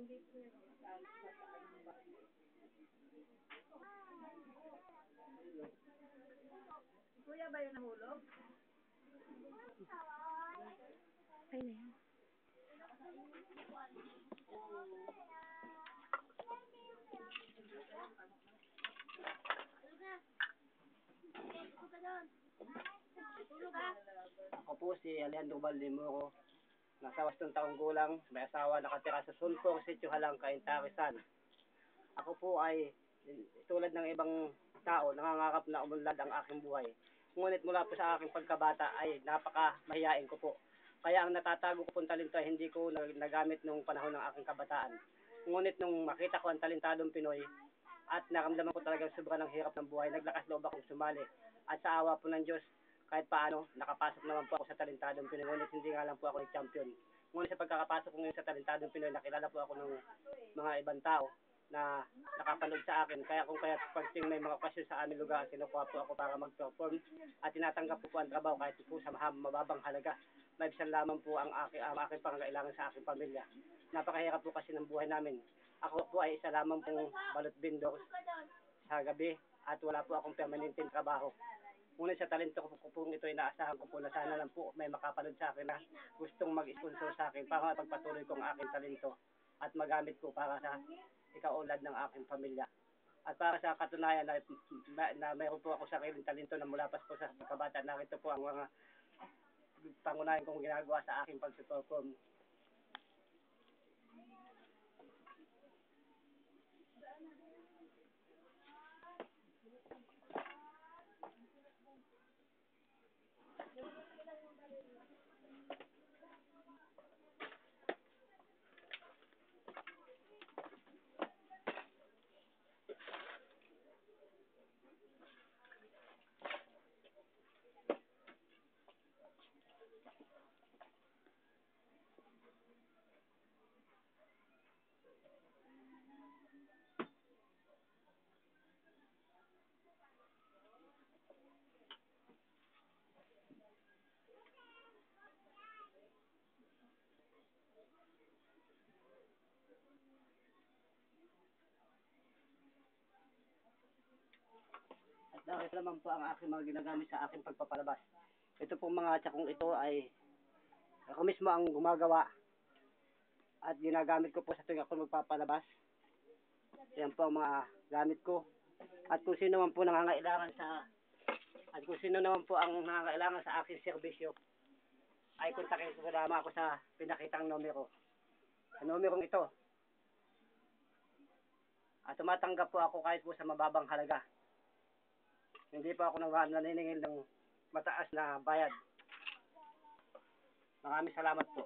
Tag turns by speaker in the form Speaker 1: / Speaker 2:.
Speaker 1: Kuya ba yun nahulog?
Speaker 2: Ay na yan.
Speaker 3: Ako po si Alejandro Valdemoro, nasa 8 taong gulang, may asawa, nakatira sa Sulpong, Sitio Halangka, Intarizan. Ako po ay tulad ng ibang tao, nangangarap na umunlad ang aking buhay. Ngunit mula po sa aking pagkabata ay napaka-mahiyain ko po. Kaya ang natatago ko pong talento ay hindi ko nagamit nung panahon ng aking kabataan. Ngunit nung makita ko ang talentadong Pinoy at naramdaman ko talagang sobra ng hirap ng buhay, naglakas loob akong sumali. At sa awa po ng Diyos, kahit paano, nakapasok naman po ako sa talentadong Pinoy. Ngunit hindi nga lang po ako nag-champion. Ngunit sa pagkakapasok ko ngayon sa talentadong Pinoy, nakilala po ako ng mga ibang tao na nakapanood sa akin. Kaya kung kaya pagting may mga okasyon sa aming lugar, kinukuha po ako para mag-perform at tinatanggap po ang trabaho kahit po sa mababang halaga. Maibisan lamang po ang aking pangangailangan sa aking pamilya. Napakahirap po kasi ng buhay namin. Ako po ay isa lamang pong balot vendor sa gabi at wala po akong permanenteng trabaho. Ngunit sa talento ko po ito ay naasahan ko po na sana lang po may makapanood sa akin na gustong mag-sponsor sa akin para pagpatuloy ko ang aking talento at magamit ko para sa ikaunlad ng aking pamilya. At para sa katunayan na mayroon po ako sariling talento na mula pa po sa pagkabata, narito po ang mga pangunahin kong ginagawa sa aking pag-perform. At dahil naman po ang aking mga ginagamit sa aking pagpapalabas. Ito pong mga tsakong ito ay ako mismo ang gumagawa at ginagamit ko po sa tuwing ako magpapalabas. Yan po ang mga gamit ko. At kung sino man po nangangailangan sa aking serbisyo, ay kontakin ko lamang ako sa pinakitang numero. Sa numerong ito. At tumatanggap po ako kahit po sa mababang halaga. Hindi pa ako naniningil ng mataas na bayad. Maraming salamat po.